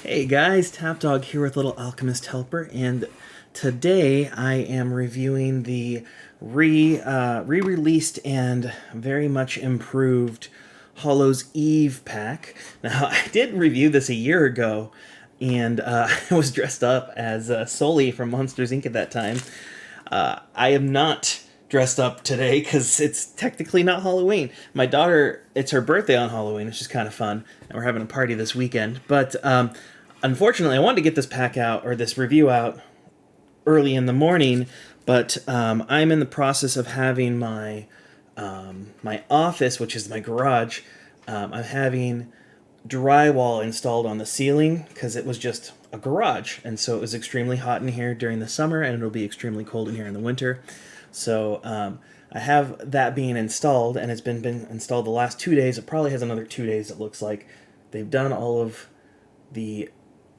Hey guys, Tapdawg here with Little Alchemist Helper, and today I am reviewing the re-released and very much improved Hollow's Eve pack. Now, I did review this a year ago, and I was dressed up as Sully from Monsters Inc. at that time. I am not dressed up today because it's technically not Halloween. My daughter, it's her birthday on Halloween, which is kind of fun, and we're having a party this weekend. But unfortunately, I wanted to get this pack out or this review out early in the morning, but I'm in the process of having my office, which is my garage. I'm having drywall installed on the ceiling because it was just a garage, and so it was extremely hot in here during the summer, and it'll be extremely cold in here in the winter. So I have that being installed, and it's been installed the last 2 days. It probably has another 2 days. It looks like they've done all of the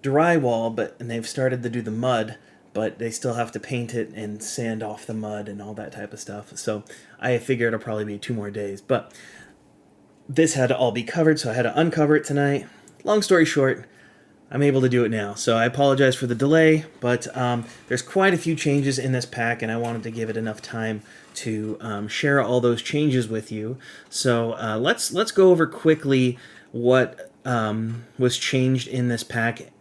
drywall, and they've started to do the mud, but they still have to paint it and sand off the mud and all that type of stuff. So I figure it'll probably be 2 more days, but this had to all be covered, so I had to uncover it tonight. Long story short, I'm able to do it now. So I apologize for the delay, but there's quite a few changes in this pack, and I wanted to give it enough time to share all those changes with you. So let's go over quickly what was changed in this pack.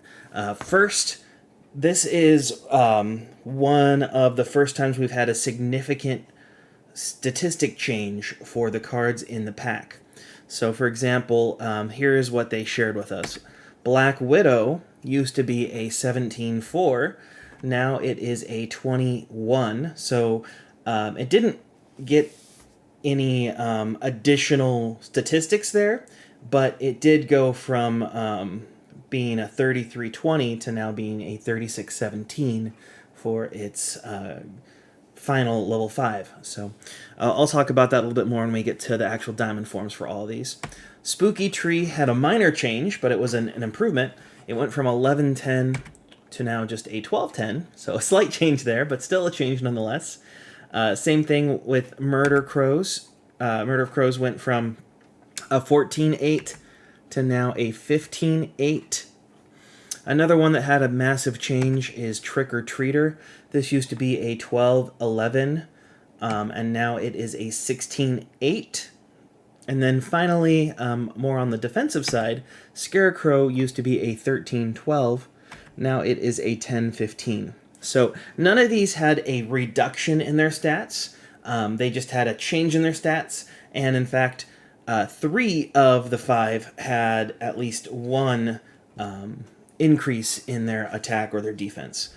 First, this is one of the first times we've had a significant statistic change for the cards in the pack. So, for example, here is what they shared with us. Black Widow used to be a 17-4. Now it is a 21. So it didn't get any additional statistics there, but it did go from being a 33-20 to now being a 36-17 for its final level 5. So I'll talk about that a little bit more when we get to the actual diamond forms for all of these. Spooky Tree had a minor change, but it was an improvement. It went from 11-10 to now just a 12-10, so a slight change there, but still a change nonetheless. Same thing with Murder Crows. Murder of Crows went from a 14-8 to now a 15-8. Another one that had a massive change is Trick or Treater. This used to be a 12-11, and now it is a 16-8. And then finally, more on the defensive side, Scarecrow used to be a 13-12. Now it is a 10-15. So none of these had a reduction in their stats. They just had a change in their stats. And in fact, 3 of the 5 had at least one increase in their attack or their defense.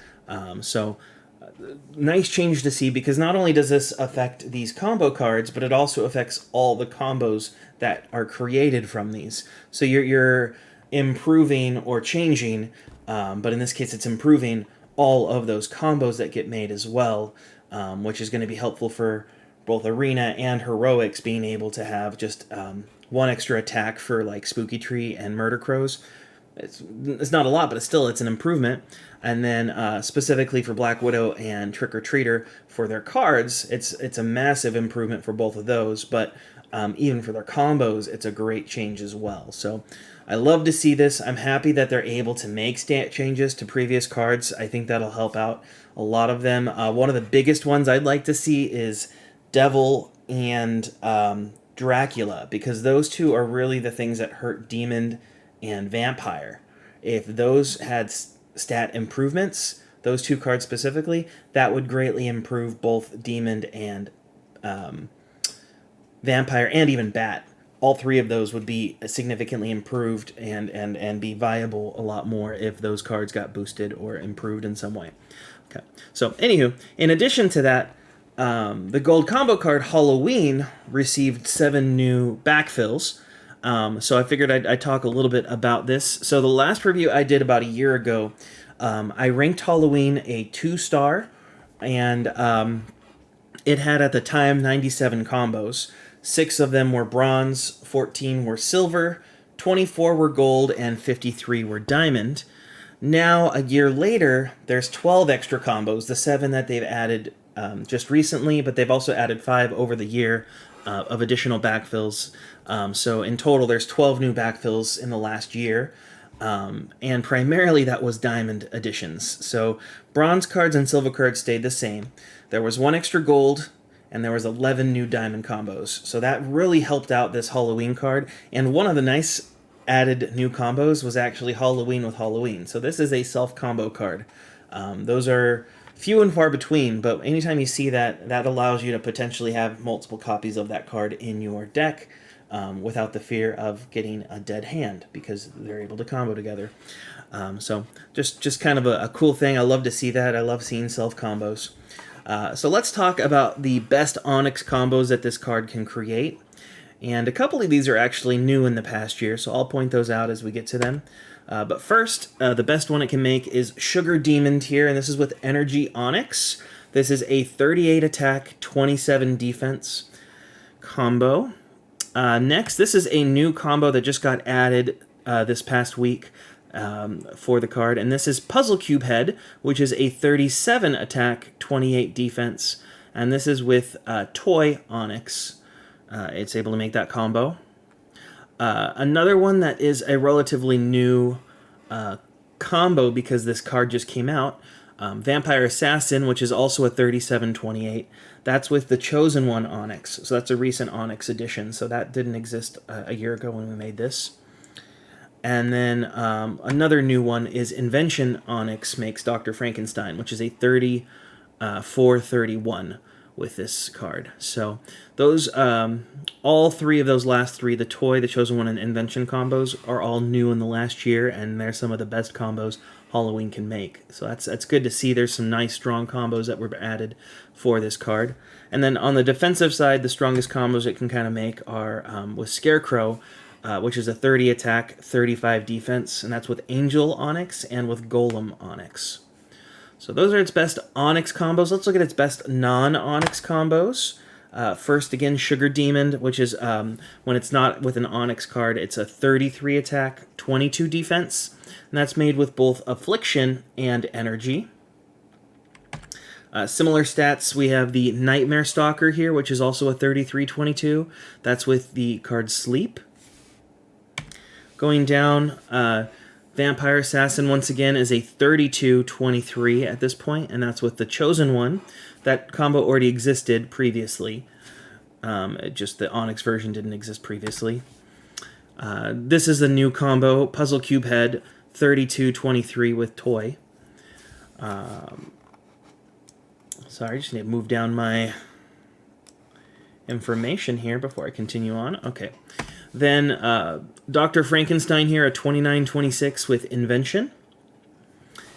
Nice change to see, because not only does this affect these combo cards, but it also affects all the combos that are created from these. So you're improving or changing, but in this case it's improving all of those combos that get made as well, which is going to be helpful for both Arena and Heroics, being able to have just one extra attack for like Spooky Tree and Murder Crows. It's not a lot, but it's an improvement. And then specifically for Black Widow and Trick or Treater, for their cards, it's a massive improvement for both of those. But even for their combos, it's a great change as well. So I love to see this. I'm happy that they're able to make stat changes to previous cards. I think that'll help out a lot of them. One of the biggest ones I'd like to see is Devil and Dracula, because those two are really the things that hurt Demon and Vampire. If those had stat improvements, those two cards specifically, that would greatly improve both Demon and Vampire, and even Bat. All 3 of those would be significantly improved and be viable a lot more if those cards got boosted or improved in some way. Okay. So, anywho, in addition to that, the gold combo card Halloween received 7 new backfills. So I figured I'd talk a little bit about this. So the last review I did about a year ago, I ranked Halloween a 2-star, and it had at the time 97 combos. 6 of them were bronze, 14 were silver, 24 were gold, and 53 were diamond. Now, a year later, there's 12 extra combos, the 7 that they've added just recently, but they've also added 5 over the year of additional backfills. So in total, there's 12 new backfills in the last year. And primarily that was diamond editions. So bronze cards and silver cards stayed the same. There was one extra gold, and there was 11 new diamond combos. So that really helped out this Halloween card. And one of the nice added new combos was actually Halloween with Halloween. So this is a self-combo card. Those are few and far between, but anytime you see that, that allows you to potentially have multiple copies of that card in your deck without the fear of getting a dead hand, because they're able to combo together. So just kind of a cool thing. I love to see that. I love seeing self-combos. So let's talk about the best Onyx combos that this card can create. And a couple of these are actually new in the past year, so I'll point those out as we get to them. But first, the best one it can make is Sugar Demon Tier, and this is with Energy Onyx. This is a 38 attack, 27 defense combo. Next, this is a new combo that just got added this past week for the card, and this is Puzzle Cube Head, which is a 37 attack, 28 defense, and this is with Toy Onyx. It's able to make that combo. Another one that is a relatively new combo because this card just came out, Vampire Assassin, which is also a 37-28. That's with the Chosen One Onyx. So that's a recent Onyx edition. So that didn't exist a year ago when we made this. And then another new one is Invention Onyx makes Dr. Frankenstein, which is a 34-31 with this card. So those, all three of those last three, the Toy, the Chosen One, and Invention combos, are all new in the last year, and they're some of the best combos Halloween can make. So that's good to see. There's some nice strong combos that were added for this card. And then on the defensive side, the strongest combos it can kind of make are with Scarecrow, which is a 30 attack, 35 defense, and that's with Angel Onyx and with Golem Onyx. So those are its best Onyx combos. Let's look at its best non-Onyx combos. First, again, Sugar Demon, which is, when it's not with an Onyx card, it's a 33 attack, 22 defense, and that's made with both Affliction and Energy. Similar stats, we have the Nightmare Stalker here, which is also a 33-22. That's with the card Sleep. Going down, Vampire Assassin, once again, is a 32-23 at this point, and that's with the Chosen One. That combo already existed previously. Just the Onyx version didn't exist previously. This is the new combo, Puzzle Cube Head, 32-23 with Toy. Sorry, I just need to move down my information here before I continue on. Okay. Then Dr. Frankenstein here, a 29-26 with Invention.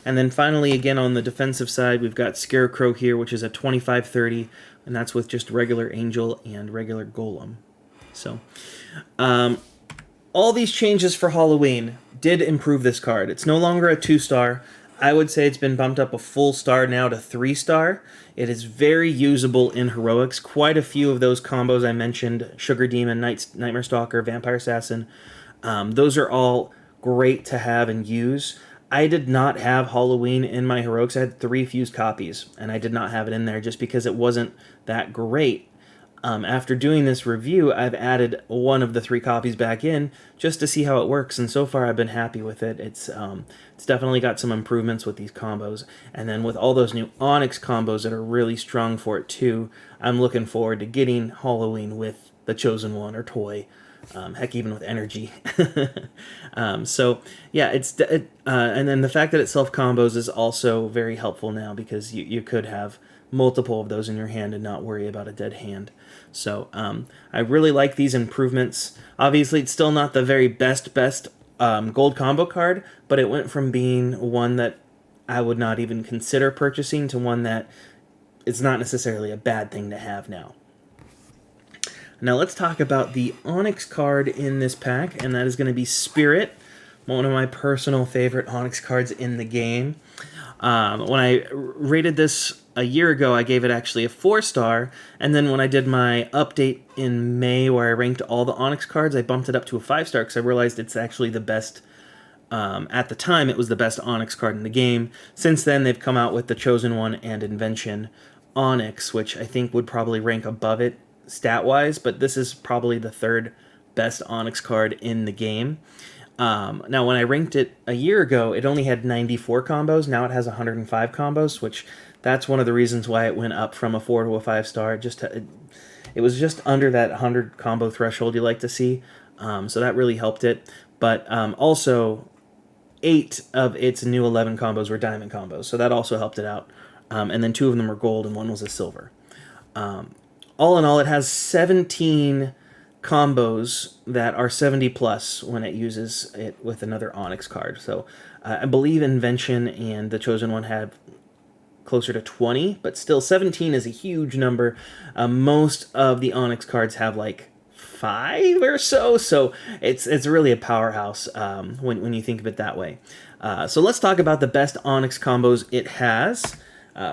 And then finally, again, on the defensive side, we've got Scarecrow here, which is a 25-30, and that's with just regular Angel and regular Golem. So, all these changes for Halloween did improve this card. It's no longer a 2-star. I would say it's been bumped up a full star now to 3-star. It is very usable in Heroics. Quite a few of those combos I mentioned, Sugar Demon, Nightmare Stalker, Vampire Assassin, those are all great to have and use. I did not have Halloween in my Heroics. I had 3 fused copies, and I did not have it in there just because it wasn't that great. After doing this review, I've added one of the 3 copies back in just to see how it works, and so far I've been happy with it. It's definitely got some improvements with these combos, and then with all those new Onyx combos that are really strong for it too, I'm looking forward to getting Halloween with the Chosen One or Toy. Heck, even with Energy. So yeah, and then the fact that it self-combos is also very helpful now, because you could have multiple of those in your hand and not worry about a dead hand. So I really like these improvements. Obviously, it's still not the very best gold combo card, but it went from being one that I would not even consider purchasing to one that it's not necessarily a bad thing to have now. Now let's talk about the Onyx card in this pack, and that is going to be Spirit, one of my personal favorite Onyx cards in the game. When I rated this a year ago, I gave it actually a 4-star, and then when I did my update in May where I ranked all the Onyx cards, I bumped it up to a 5-star because I realized it's actually the best. At the time, it was the best Onyx card in the game. Since then, they've come out with the Chosen One and Invention Onyx, which I think would probably rank above it stat-wise, but this is probably the 3rd best Onyx card in the game. Now, when I ranked it a year ago, it only had 94 combos. Now it has 105 combos, which that's one of the reasons why it went up from a 4 to a 5-star. It was just under that 100 combo threshold you like to see, so that really helped it. But also, 8 of its new 11 combos were diamond combos, so that also helped it out. And then 2 of them were gold and 1 was a silver. All in all, it has 17 combos that are 70 plus when it uses it with another Onyx card. So I believe Invention and the Chosen One have closer to 20, but still 17 is a huge number. Most of the Onyx cards have like 5 or so it's really a powerhouse when you think of it that way. So let's talk about the best Onyx combos it has.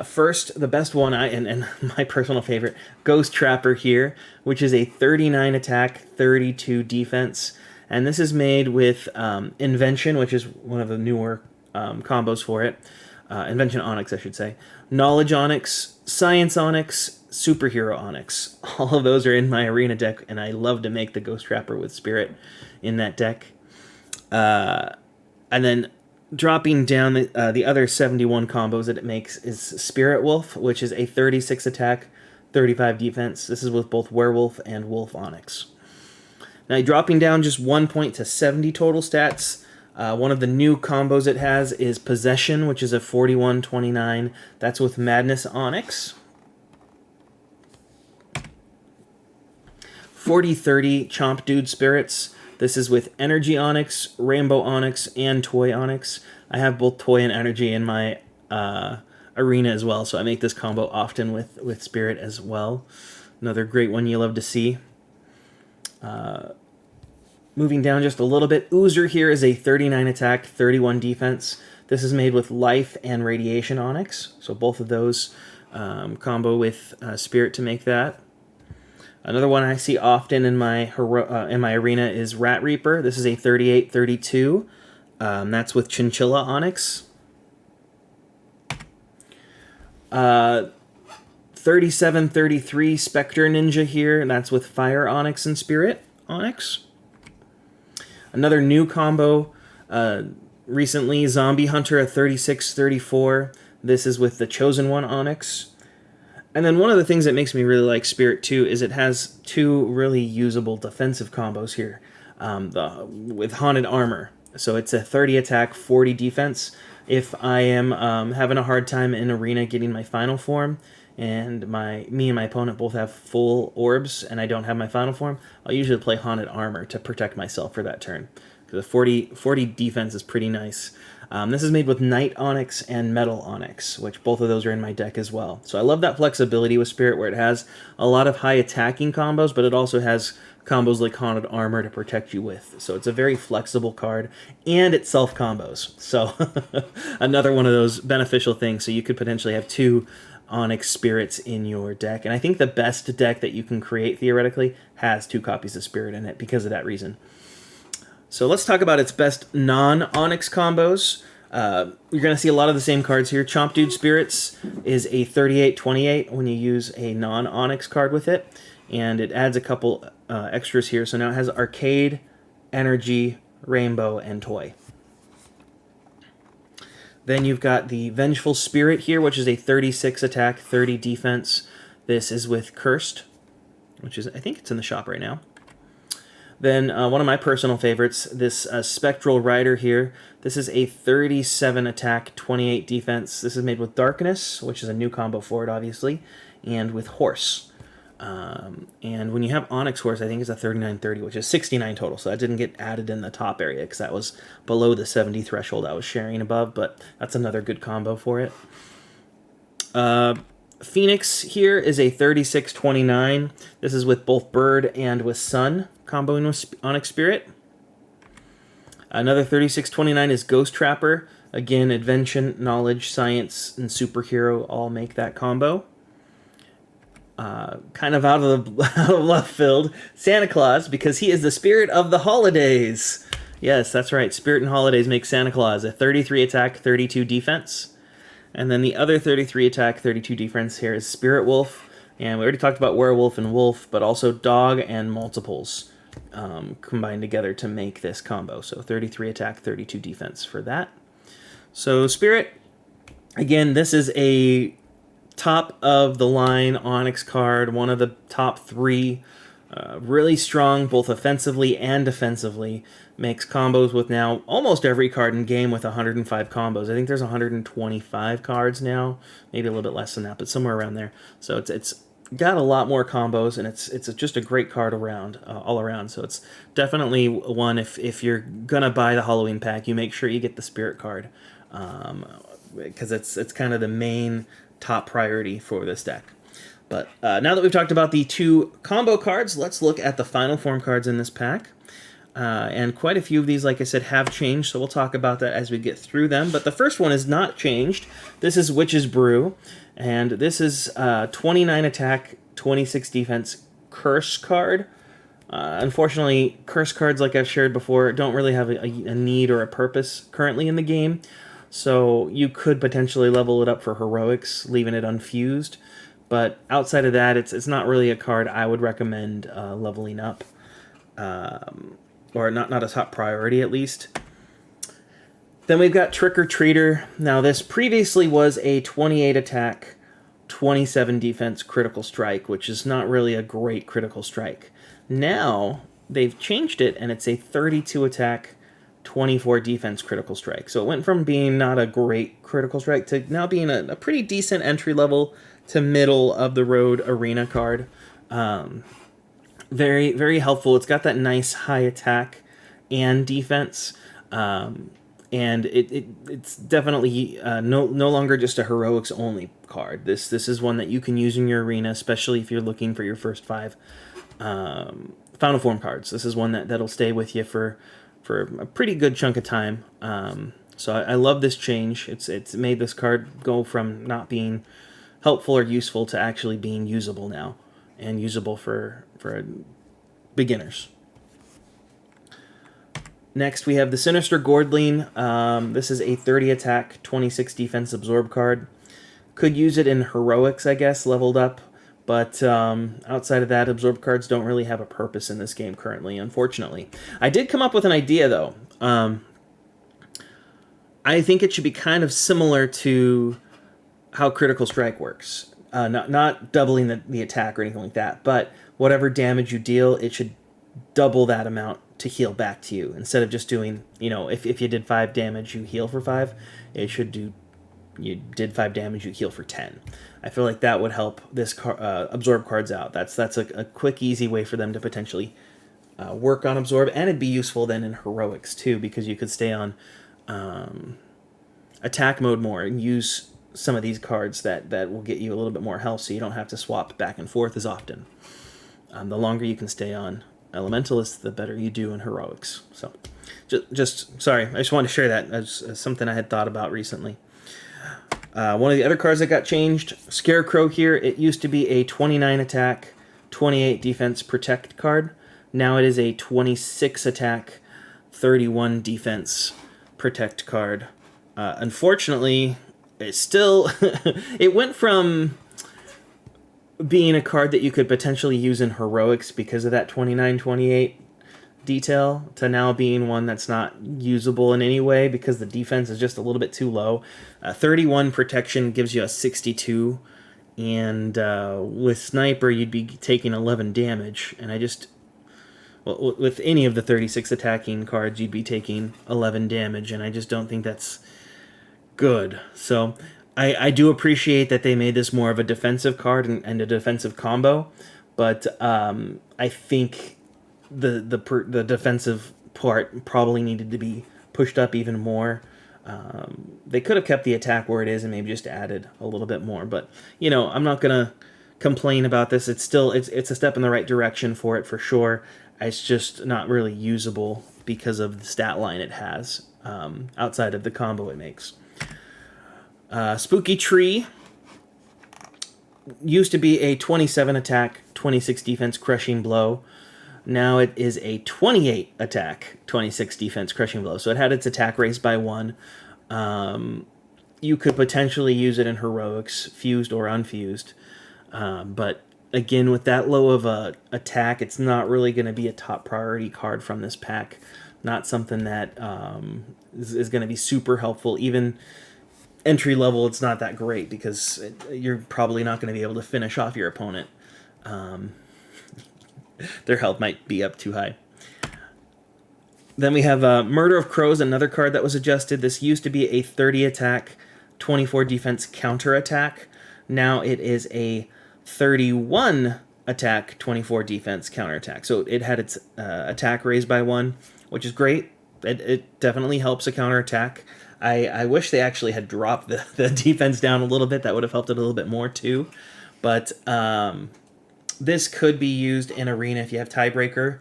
First, the best one, and my personal favorite, Ghost Trapper here, which is a 39 attack, 32 defense. And this is made with Invention, which is one of the newer combos for it. Invention Onyx, I should say. Knowledge Onyx, Science Onyx, Superhero Onyx. All of those are in my arena deck, and I love to make the Ghost Trapper with Spirit in that deck. And then dropping down the other 71 combos that it makes is Spirit Wolf, which is a 36 attack, 35 defense. This is with both Werewolf and Wolf Onyx. Now, dropping down just 1 point to 70 total stats, one of the new combos it has is Possession, which is a 41-29. That's with Madness Onyx. 40-30 Chomp Dude Spirits. This is with Energy Onyx, Rainbow Onyx, and Toy Onyx. I have both Toy and Energy in my arena as well, so I make this combo often with Spirit as well. Another great one you love to see. Moving down just a little bit, Oozer here is a 39 attack, 31 defense. This is made with Life and Radiation Onyx, so both of those combo with Spirit to make that. Another one I see often in my arena is Rat Reaper. This is a 38-32. That's with Chinchilla Onyx. 37-33 Spectre Ninja here, and that's with Fire Onyx and Spirit Onyx. Another new combo recently, Zombie Hunter, a 36-34. This is with the Chosen One Onyx. And then one of the things that makes me really like Spirit too is it has 2 really usable defensive combos here with Haunted Armor. So it's a 30 attack, 40 defense. If I am having a hard time in arena getting my final form, and me and my opponent both have full orbs and I don't have my final form, I'll usually play Haunted Armor to protect myself for that turn. Because the 40 defense is pretty nice. This is made with Night Onyx and Metal Onyx, which both of those are in my deck as well. So I love that flexibility with Spirit where it has a lot of high attacking combos, but it also has combos like Haunted Armor to protect you with. So it's a very flexible card, and it self-combos. So another one of those beneficial things. So you could potentially have 2 Onyx Spirits in your deck. And I think the best deck that you can create, theoretically, has 2 copies of Spirit in it because of that reason. So let's talk about its best non-Onyx combos. You're going to see a lot of the same cards here. Chomp Dude Spirits is a 38-28 when you use a non-Onyx card with it. And it adds a couple extras here. So now it has Arcade, Energy, Rainbow, and Toy. Then you've got the Vengeful Spirit here, which is a 36 attack, 30 defense. This is with Cursed, which is, I think it's in the shop right now. Then one of my personal favorites, this Spectral Rider here. This is a 37 attack, 28 defense. This is made with Darkness, which is a new combo for it, obviously, and with Horse. And when you have Onyx Horse, I think it's a 39-30, which is 69 total. So that didn't get added in the top area because that was below the 70 threshold I was sharing above, but that's another good combo for it. Phoenix here is a 36-29. This is with both Bird and with Sun, comboing with Onyx Spirit. Another 36-29 is Ghost Trapper. Again, Invention, Knowledge, Science, and Superhero all make that combo. Kind of out of left field, Santa Claus, because he is the spirit of the holidays. Yes, that's right. Spirit and Holidays make Santa Claus a 33 attack, 32 defense. And then the other 33 attack, 32 defense here is Spirit Wolf. And we already talked about Werewolf and Wolf, but also Dog and Multiples combined together to make this combo. So 33 attack, 32 defense for that. So Spirit, again, this is a top of the line Onyx card, one of the top 3. Really strong both offensively and defensively. Makes combos with now almost every card in game with 105 combos. I think there's 125 cards now, maybe a little bit less than that, but somewhere around there. So it's got a lot more combos, and it's just a great card around all around. So it's definitely one, if you're gonna buy the Halloween pack, you make sure you get the Spirit card, because it's kind of the main top priority for this deck. But now that we've talked about the 2 combo cards, let's look at the final form cards in this pack. And quite a few of these, like I said, have changed, so we'll talk about that as we get through them. But the first one is not changed. This is Witch's Brew, and this is 29 attack, 26 defense curse card. Unfortunately, curse cards, like I've shared before, don't really have a need or a purpose currently in the game. So you could potentially level it up for heroics, leaving it unfused. But outside of that, it's not really a card I would recommend leveling up. Or not a top priority, at least. Then we've got Trick or Treater. Now, this previously was a 28 attack, 27 defense critical strike, which is not really a great critical strike. Now, they've changed it, and it's a 32 attack, 24 defense critical strike. So it went from being not a great critical strike to now being a pretty decent entry level to middle of the road arena card. Very, very helpful. It's got that nice high attack and defense. And it's definitely no longer just a heroics only card. This is one that you can use in your arena, especially if you're looking for your first 5 final form cards. This is one that'll stay with you for a pretty good chunk of time. So I love this change. It's made this card go from not being helpful or useful to actually being usable now, and usable for beginners. Next, we have the Sinister Gordling. This is a 30 attack, 26 defense absorb card. Could use it in heroics, I guess, leveled up. But outside of that, absorb cards don't really have a purpose in this game currently, unfortunately. I did come up with an idea, though. I think it should be kind of similar to how Critical Strike works. Not doubling the attack or anything like that, but whatever damage you deal, it should double that amount to heal back to you. Instead of just doing, if you did 5 damage, you heal for 5, it should do, you did 5 damage, you heal for 10. I feel like that would help this absorb cards out. That's a quick, easy way for them to potentially work on absorb, and it'd be useful then in heroics too, because you could stay on attack mode more and use some of these cards that will get you a little bit more health, so you don't have to swap back and forth as often. The longer you can stay on Elementalists, the better you do in heroics. So, sorry, I just wanted to share that as something I had thought about recently. One of the other cards that got changed, Scarecrow here. It used to be a 29 attack, 28 defense protect card. Now it is a 26 attack, 31 defense protect card. Unfortunately, it's still it went from being a card that you could potentially use in heroics because of that 29-28 detail to now being one that's not usable in any way because the defense is just a little bit too low. 31 protection gives you a 62, and with Sniper you'd be taking 11 damage, and with any of the 36 attacking cards you'd be taking 11 damage, and I just don't think that's good. So I do appreciate that they made this more of a defensive card and a defensive combo, but I think the defensive part probably needed to be pushed up even more. They could have kept the attack where it is and maybe just added a little bit more, but I'm not gonna complain about this. It's a step in the right direction for it for sure. It's just not really usable because of the stat line it has outside of the combo it makes. Spooky Tree used to be a 27 attack, 26 defense crushing blow. Now it is a 28 attack, 26 defense crushing blow. So it had its attack raised by 1. You could potentially use it in heroics, fused or unfused. But again, with that low of a attack, it's not really going to be a top priority card from this pack. Not something that is going to be super helpful. Even entry level, it's not that great because you're probably not going to be able to finish off your opponent. Their health might be up too high. Then we have Murder of Crows, another card that was adjusted. This used to be a 30 attack, 24 defense counter attack. Now it is a 31 attack, 24 defense counter attack. So it had its attack raised by 1, which is great. It definitely helps a counter attack. I wish they actually had dropped the defense down a little bit. That would have helped it a little bit more too. But this could be used in Arena if you have Tiebreaker.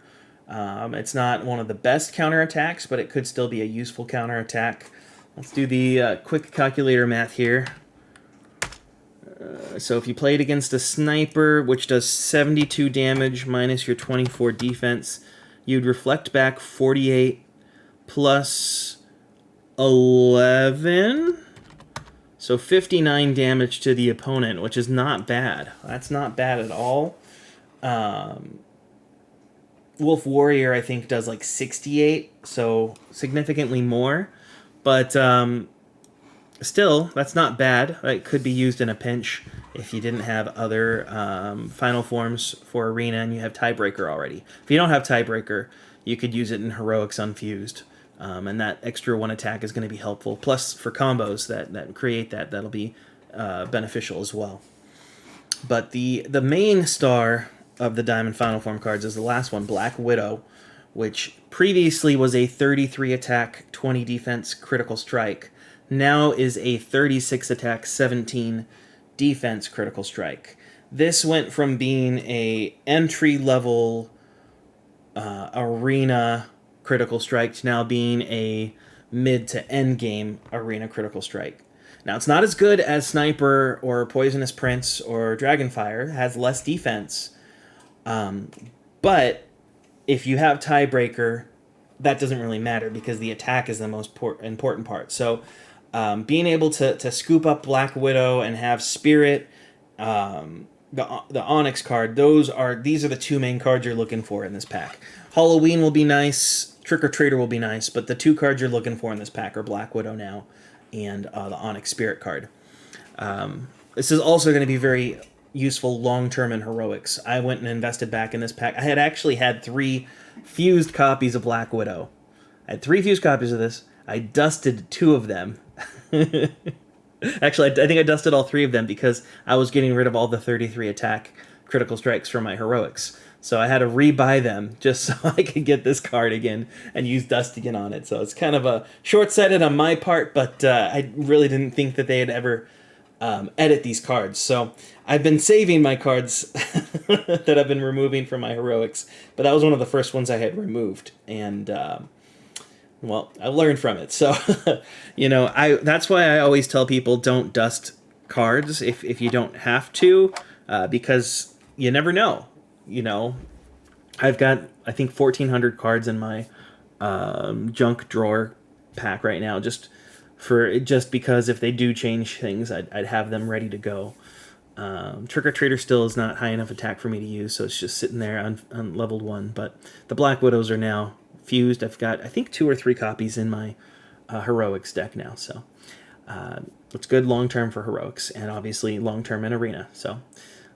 It's not one of the best counterattacks, but it could still be a useful counterattack. Let's do the quick calculator math here. So if you played against a sniper, which does 72 damage minus your 24 defense, you'd reflect back 48 plus 11. So 59 damage to the opponent, which is not bad. That's not bad at all. Wolf Warrior, I think, does like 68, so significantly more. But still, that's not bad. It could be used in a pinch if you didn't have other final forms for Arena and you have Tiebreaker already. If you don't have Tiebreaker, you could use it in Heroics Unfused. And that extra 1 attack is going to be helpful. Plus, for combos that create that'll be beneficial as well. But the main star of the Diamond Final Form cards is the last one, Black Widow, which previously was a 33 attack, 20 defense critical strike. Now is a 36 attack, 17 defense critical strike. This went from being a entry level Arena critical strike to now being a mid to end game Arena critical strike. Now, it's not as good as Sniper or Poisonous Prince or Dragonfire. It has less defense. But if you have Tiebreaker, that doesn't really matter because the attack is the most important part. So being able to scoop up Black Widow and have Spirit, the Onyx card, these are the 2 main cards you're looking for in this pack. Halloween will be nice, Trick or Treater will be nice, but the 2 cards you're looking for in this pack are Black Widow now and the Onyx Spirit card. This is also going to be very useful long-term in Heroics. I went and invested back in this pack. I had actually had 3 fused copies of Black Widow. I had 3 fused copies of this. I dusted 2 of them. Actually, I think I dusted all 3 of them because I was getting rid of all the 33 attack critical strikes from my Heroics. So I had to rebuy them just so I could get this card again and use dust again on it. So it's kind of a short-sighted on my part, but I really didn't think that they had ever edit these cards. So I've been saving my cards that I've been removing from my Heroics, but that was one of the first ones I had removed. And well, I learned from it. So, that's why I always tell people don't dust cards if you don't have to, because you never know. I've got, I think, 1,400 cards in my junk drawer pack right now, just because if they do change things, I'd have them ready to go. Trick or Treater still is not high enough attack for me to use, so it's just sitting there on leveled 1. But the Black Widows are now fused. I've got, I think, 2 or 3 copies in my Heroics deck now. So it's good long term for Heroics, and obviously long term in Arena. So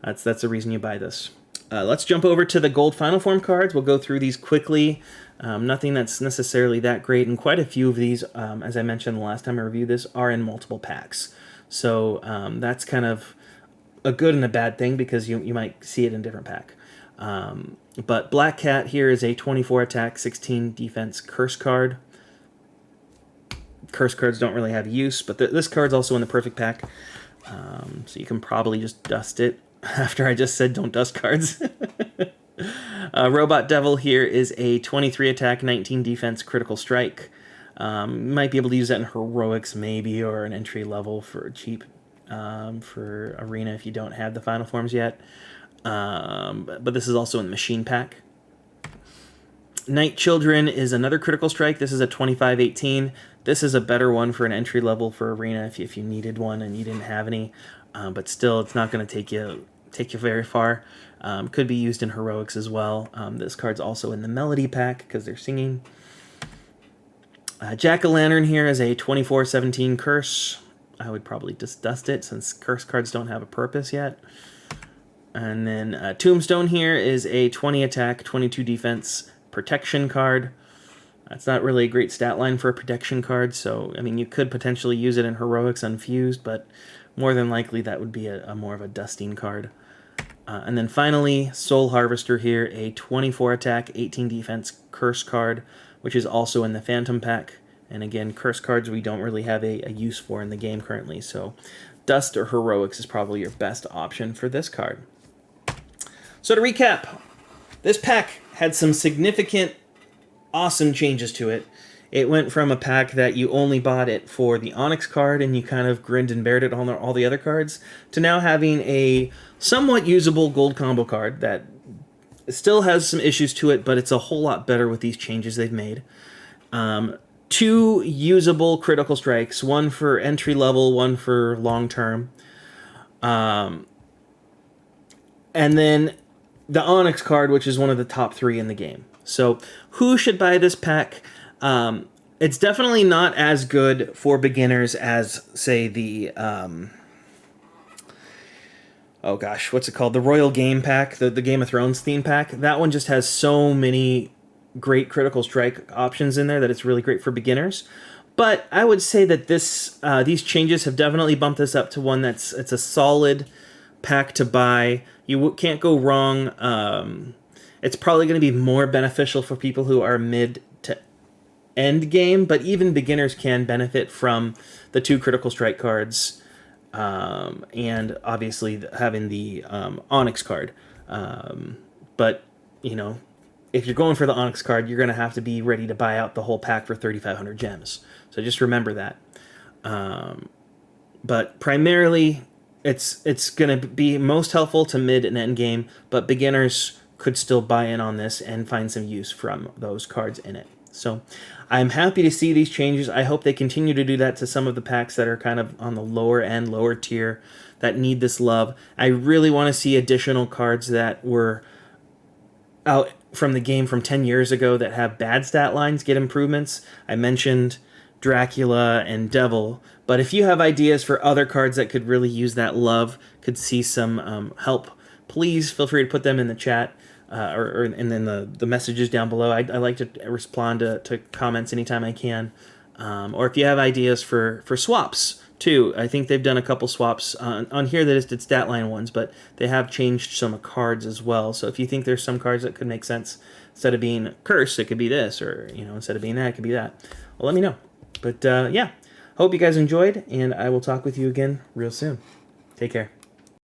that's the reason you buy this. Let's jump over to the Gold Final Form cards. We'll go through these quickly. Nothing that's necessarily that great, and quite a few of these, as I mentioned the last time I reviewed this, are in multiple packs. So that's kind of a good and a bad thing because you might see it in a different pack. But Black Cat here is a 24 attack, 16 defense curse card. Curse cards don't really have use, but this card's also in the perfect pack. So you can probably just dust it after I just said don't dust cards. Robot Devil here is a 23 attack, 19 defense critical strike. Might be able to use that in Heroics maybe, or an entry level for cheap for Arena if you don't have the final forms yet. But this is also in the machine pack. Night Children is another critical strike. This is a 25-18. This is a better one for an entry level for Arena if you needed one and you didn't have any. But still, it's not going to take you take you very far. Could be used in heroics as well. This card's also in the melody pack because they're singing. Jack-o'-lantern here is a 24/17 curse. I would probably just dust it since curse cards don't have a purpose yet. And then Tombstone here is a 20 attack, 22 defense protection card. That's not really a great stat line for a protection card, so, I mean, you could potentially use it in Heroics Unfused, but more than likely that would be a more of a dusting card. And then finally, Soul Harvester here, a 24 attack, 18 defense curse card, which is also in the Phantom pack. And again, curse cards we don't really have a use for in the game currently, so Dust or Heroics is probably your best option for this card. So to recap, this pack had some significant, awesome changes to it. It went from a pack that you only bought it for the Onyx card and you kind of grinned and bared it on all the other cards, to now having a somewhat usable gold combo card that still has some issues to it, but it's a whole lot better with these changes they've made. 2 usable critical strikes, one for entry level, one for long term. And then the Onyx card, which is one of the top 3 in the game. So who should buy this pack? It's definitely not as good for beginners as, say, the... oh gosh, what's it called? The Royal Game Pack, the Game of Thrones theme pack. That one just has so many great critical strike options in there that it's really great for beginners. But I would say that these changes have definitely bumped this up to one it's a solid pack to buy. You can't go wrong. It's probably going to be more beneficial for people who are mid to end game, but even beginners can benefit from the 2 critical strike cards, and obviously having the Onyx card. But, you know, if you're going for the Onyx card, you're going to have to be ready to buy out the whole pack for 3,500 gems. So just remember that. But primarily, it's going to be most helpful to mid and end game, but beginners could still buy in on this and find some use from those cards in it. So I'm happy to see these changes. I hope they continue to do that to some of the packs that are kind of on the lower end, lower tier, that need this love. I really want to see additional cards that were out from the game from 10 years ago that have bad stat lines get improvements. I mentioned Dracula and Devil, but if you have ideas for other cards that could really use that love, could see some help, please feel free to put them in the chat. And then the messages down below. I like to respond to comments anytime I can. Or if you have ideas for swaps, too. I think they've done a couple swaps on here that just did stat line ones, but they have changed some cards as well. So if you think there's some cards that could make sense, instead of being Curse, it could be this, or, you know, instead of being that, it could be that. Well, let me know. But, yeah, hope you guys enjoyed, and I will talk with you again real soon. Take care.